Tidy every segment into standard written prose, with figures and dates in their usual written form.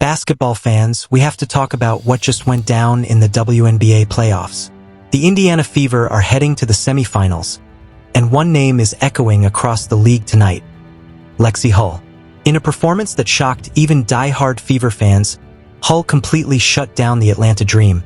Basketball fans, we have to talk about what just went down in the WNBA playoffs. The Indiana Fever are heading to the semifinals, and one name is echoing across the league tonight: Lexie Hull. In a performance that shocked even die-hard Fever fans, Hull completely shut down the Atlanta Dream,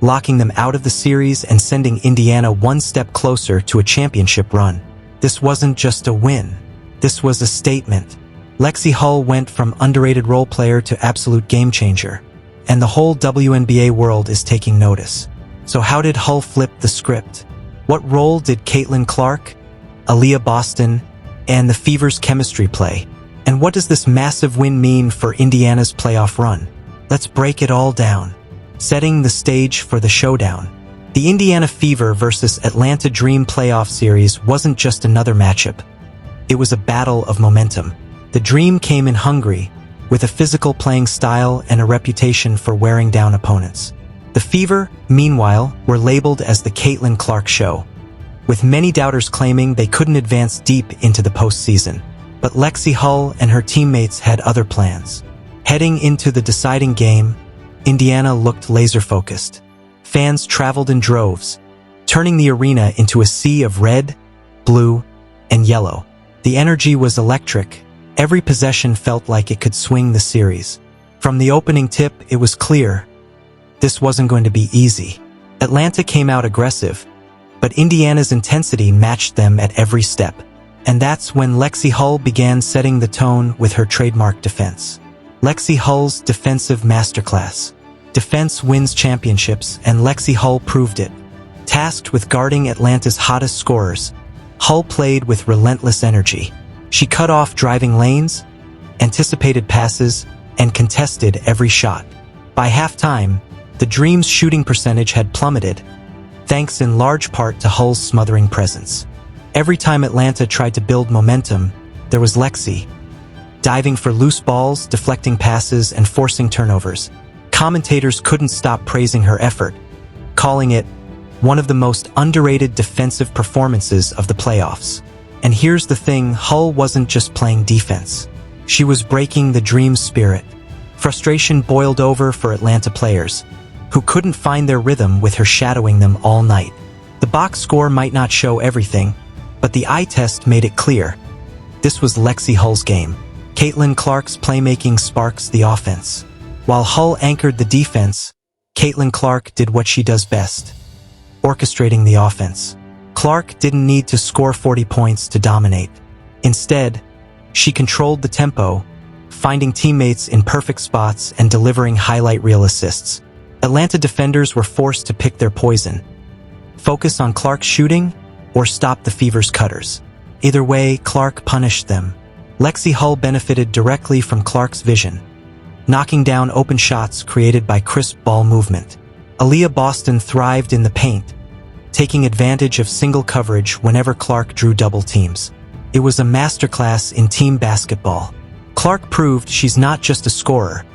locking them out of the series and sending Indiana one step closer to a championship run. This wasn't just a win. This was a statement. Lexie Hull went from underrated role player to absolute game changer, and the whole WNBA world is taking notice. So how did Hull flip the script? What role did Caitlin Clark, Aaliyah Boston, and the Fever's chemistry play? And what does this massive win mean for Indiana's playoff run? Let's break it all down. Setting the stage for the showdown. The Indiana Fever versus Atlanta Dream playoff series wasn't just another matchup. It was a battle of momentum. The Dream came in hungry, with a physical playing style and a reputation for wearing down opponents. The Fever, meanwhile, were labeled as the Caitlin Clark Show, with many doubters claiming they couldn't advance deep into the postseason. But Lexie Hull and her teammates had other plans. Heading into the deciding game, Indiana looked laser-focused. Fans traveled in droves, turning the arena into a sea of red, blue, and yellow. The energy was electric. Every possession felt like it could swing the series. From the opening tip, it was clear this wasn't going to be easy. Atlanta came out aggressive, but Indiana's intensity matched them at every step. And that's when Lexie Hull began setting the tone with her trademark defense. Lexie Hull's defensive masterclass. Defense wins championships, and Lexie Hull proved it. Tasked with guarding Atlanta's hottest scorers, Hull played with relentless energy. She cut off driving lanes, anticipated passes, and contested every shot. By halftime, the Dream's shooting percentage had plummeted, thanks in large part to Hull's smothering presence. Every time Atlanta tried to build momentum, there was Lexie, diving for loose balls, deflecting passes, and forcing turnovers. Commentators couldn't stop praising her effort, calling it one of the most underrated defensive performances of the playoffs. And here's the thing, Hull wasn't just playing defense. She was breaking the Dream's spirit. Frustration boiled over for Atlanta players, who couldn't find their rhythm with her shadowing them all night. The box score might not show everything, but the eye test made it clear. This was Lexie Hull's game. Caitlin Clark's playmaking sparks the offense. While Hull anchored the defense, Caitlin Clark did what she does best: orchestrating the offense. Clark didn't need to score 40 points to dominate. Instead, she controlled the tempo, finding teammates in perfect spots and delivering highlight reel assists. Atlanta defenders were forced to pick their poison: focus on Clark's shooting or stop the Fever's cutters. Either way, Clark punished them. Lexie Hull benefited directly from Clark's vision, knocking down open shots created by crisp ball movement. Aaliyah Boston thrived in the paint, taking advantage of single coverage whenever Clark drew double teams. It was a masterclass in team basketball. Clark proved she's not just a scorer.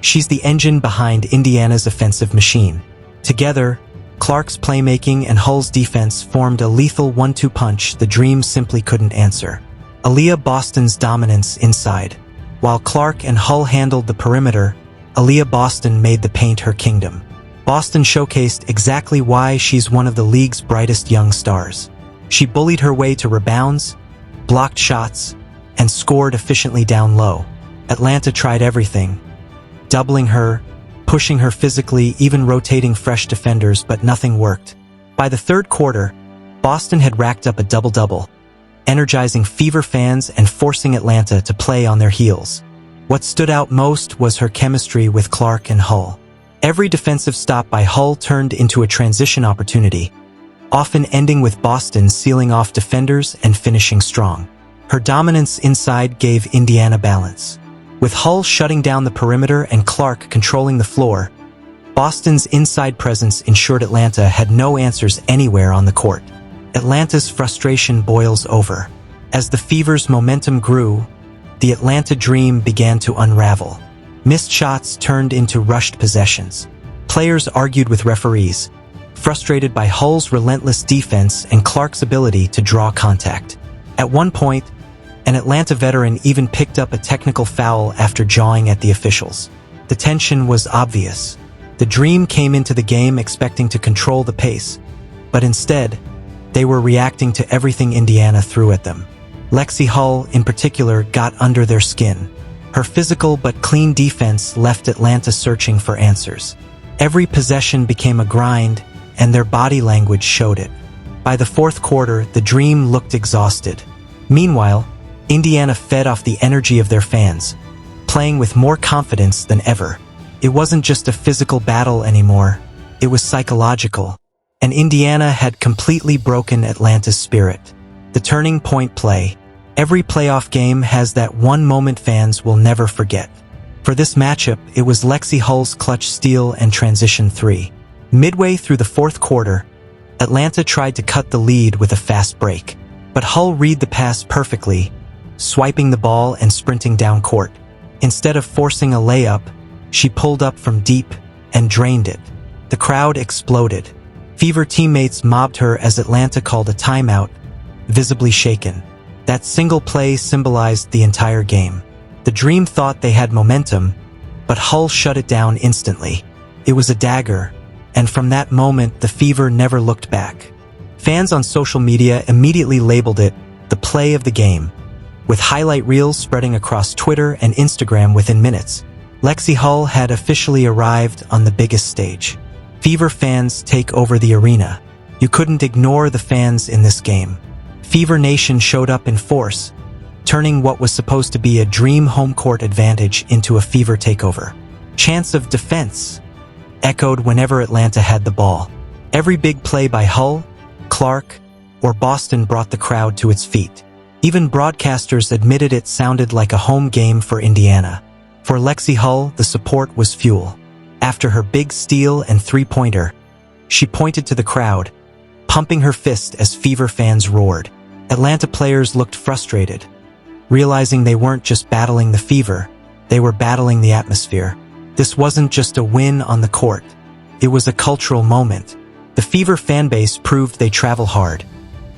She's the engine behind Indiana's offensive machine. Together, Clark's playmaking and Hull's defense formed a lethal 1-2 punch the Dream simply couldn't answer. Aaliyah Boston's dominance inside. While Clark and Hull handled the perimeter, Aaliyah Boston made the paint her kingdom. Boston showcased exactly why she's one of the league's brightest young stars. She bullied her way to rebounds, blocked shots, and scored efficiently down low. Atlanta tried everything, doubling her, pushing her physically, even rotating fresh defenders, but nothing worked. By the third quarter, Boston had racked up a double-double, energizing Fever fans and forcing Atlanta to play on their heels. What stood out most was her chemistry with Clark and Hull. Every defensive stop by Hull turned into a transition opportunity, often ending with Boston sealing off defenders and finishing strong. Her dominance inside gave Indiana balance. With Hull shutting down the perimeter and Clark controlling the floor, Boston's inside presence ensured Atlanta had no answers anywhere on the court. Atlanta's frustration boils over. As the Fever's momentum grew, the Atlanta Dream began to unravel. Missed shots turned into rushed possessions. Players argued with referees, frustrated by Hull's relentless defense and Clark's ability to draw contact. At one point, an Atlanta veteran even picked up a technical foul after jawing at the officials. The tension was obvious. The Dream came into the game expecting to control the pace, but instead, they were reacting to everything Indiana threw at them. Lexie Hull, in particular, got under their skin. Her physical but clean defense left Atlanta searching for answers. Every possession became a grind, and their body language showed it. By the fourth quarter, the Dream looked exhausted. Meanwhile, Indiana fed off the energy of their fans, playing with more confidence than ever. It wasn't just a physical battle anymore, it was psychological. And Indiana had completely broken Atlanta's spirit. The turning point play. Every playoff game has that one moment fans will never forget. For this matchup, it was Lexie Hull's clutch steal and transition three. Midway through the fourth quarter, Atlanta tried to cut the lead with a fast break. But Hull read the pass perfectly, swiping the ball and sprinting down court. Instead of forcing a layup, she pulled up from deep and drained it. The crowd exploded. Fever teammates mobbed her as Atlanta called a timeout, visibly shaken. That single play symbolized the entire game. The Dream thought they had momentum, but Hull shut it down instantly. It was a dagger, and from that moment, the Fever never looked back. Fans on social media immediately labeled it the play of the game, with highlight reels spreading across Twitter and Instagram within minutes. Lexie Hull had officially arrived on the biggest stage. Fever fans take over the arena. You couldn't ignore the fans in this game. Fever Nation showed up in force, turning what was supposed to be a Dream home court advantage into a Fever takeover. Chants of defense echoed whenever Atlanta had the ball. Every big play by Hull, Clark, or Boston brought the crowd to its feet. Even broadcasters admitted it sounded like a home game for Indiana. For Lexie Hull, the support was fuel. After her big steal and three-pointer, she pointed to the crowd, pumping her fist as Fever fans roared. Atlanta players looked frustrated, realizing they weren't just battling the Fever, they were battling the atmosphere. This wasn't just a win on the court, it was a cultural moment. The Fever fanbase proved they travel hard,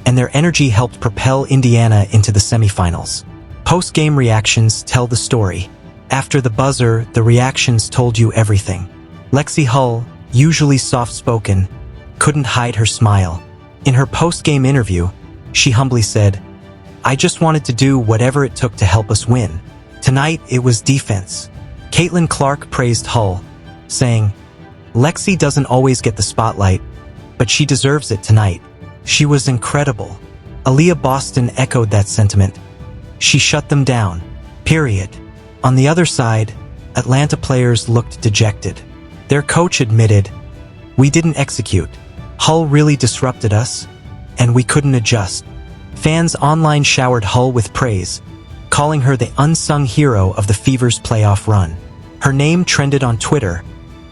and their energy helped propel Indiana into the semifinals. Post-game reactions tell the story. After the buzzer, the reactions told you everything. Lexie Hull, usually soft-spoken, couldn't hide her smile. In her post-game interview, she humbly said, "I just wanted to do whatever it took to help us win. Tonight, it was defense." Caitlin Clark praised Hull, saying, "Lexie doesn't always get the spotlight, but she deserves it tonight. She was incredible." Aaliyah Boston echoed that sentiment. "She shut them down. Period." On the other side, Atlanta players looked dejected. Their coach admitted, "We didn't execute. Hull really disrupted us, and we couldn't adjust." Fans online showered Hull with praise, calling her the unsung hero of the Fever's playoff run. Her name trended on Twitter,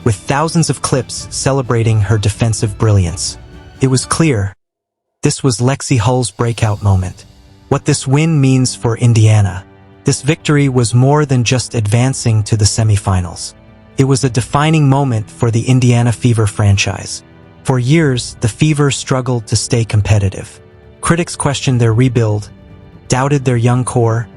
with thousands of clips celebrating her defensive brilliance. It was clear, this was Lexie Hull's breakout moment. What this win means for Indiana. This victory was more than just advancing to the semifinals. It was a defining moment for the Indiana Fever franchise. For years, the Fever struggled to stay competitive. Critics questioned their rebuild, doubted their young core,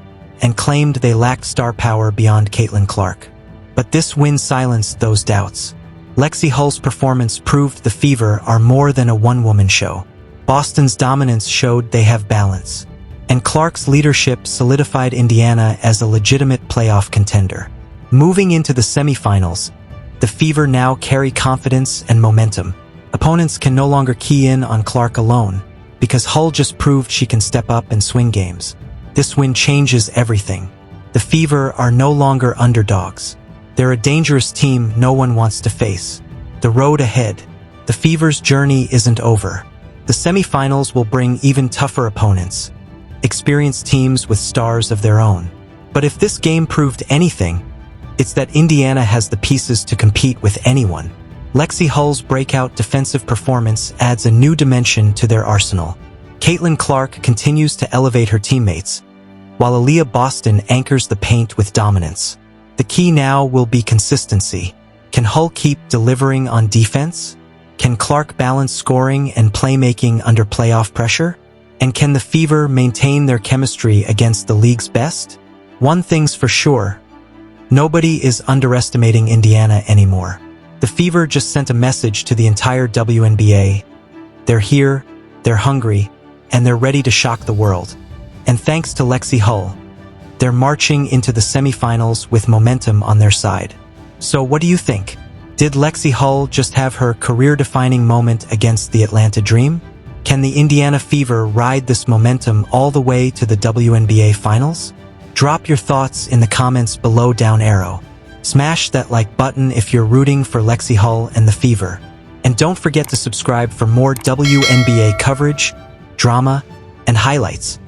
and claimed they lacked star power beyond Caitlin Clark. But this win silenced those doubts. Lexie Hull's performance proved the Fever are more than a one-woman show. Boston's dominance showed they have balance, and Clark's leadership solidified Indiana as a legitimate playoff contender. Moving into the semifinals, the Fever now carry confidence and momentum. Opponents can no longer key in on Clark alone, because Hull just proved she can step up and swing games. This win changes everything. The Fever are no longer underdogs. They're a dangerous team no one wants to face. The road ahead. The Fever's journey isn't over. The semifinals will bring even tougher opponents, experienced teams with stars of their own. But if this game proved anything, it's that Indiana has the pieces to compete with anyone. Lexie Hull's breakout defensive performance adds a new dimension to their arsenal. Caitlin Clark continues to elevate her teammates, while Aaliyah Boston anchors the paint with dominance. The key now will be consistency. Can Hull keep delivering on defense? Can Clark balance scoring and playmaking under playoff pressure? And can the Fever maintain their chemistry against the league's best? One thing's for sure, Nobody is underestimating Indiana anymore. The Fever just sent a message to the entire WNBA. They're here, they're hungry, and they're ready to shock the world. And thanks to Lexie Hull, they're marching into the semifinals with momentum on their side. So what do you think? Did Lexie Hull just have her career-defining moment against the Atlanta Dream? Can the Indiana Fever ride this momentum all the way to the WNBA Finals? Drop your thoughts in the comments below down arrow. Smash that like button if you're rooting for Lexie Hull and the Fever. And don't forget to subscribe for more WNBA coverage, drama, and highlights.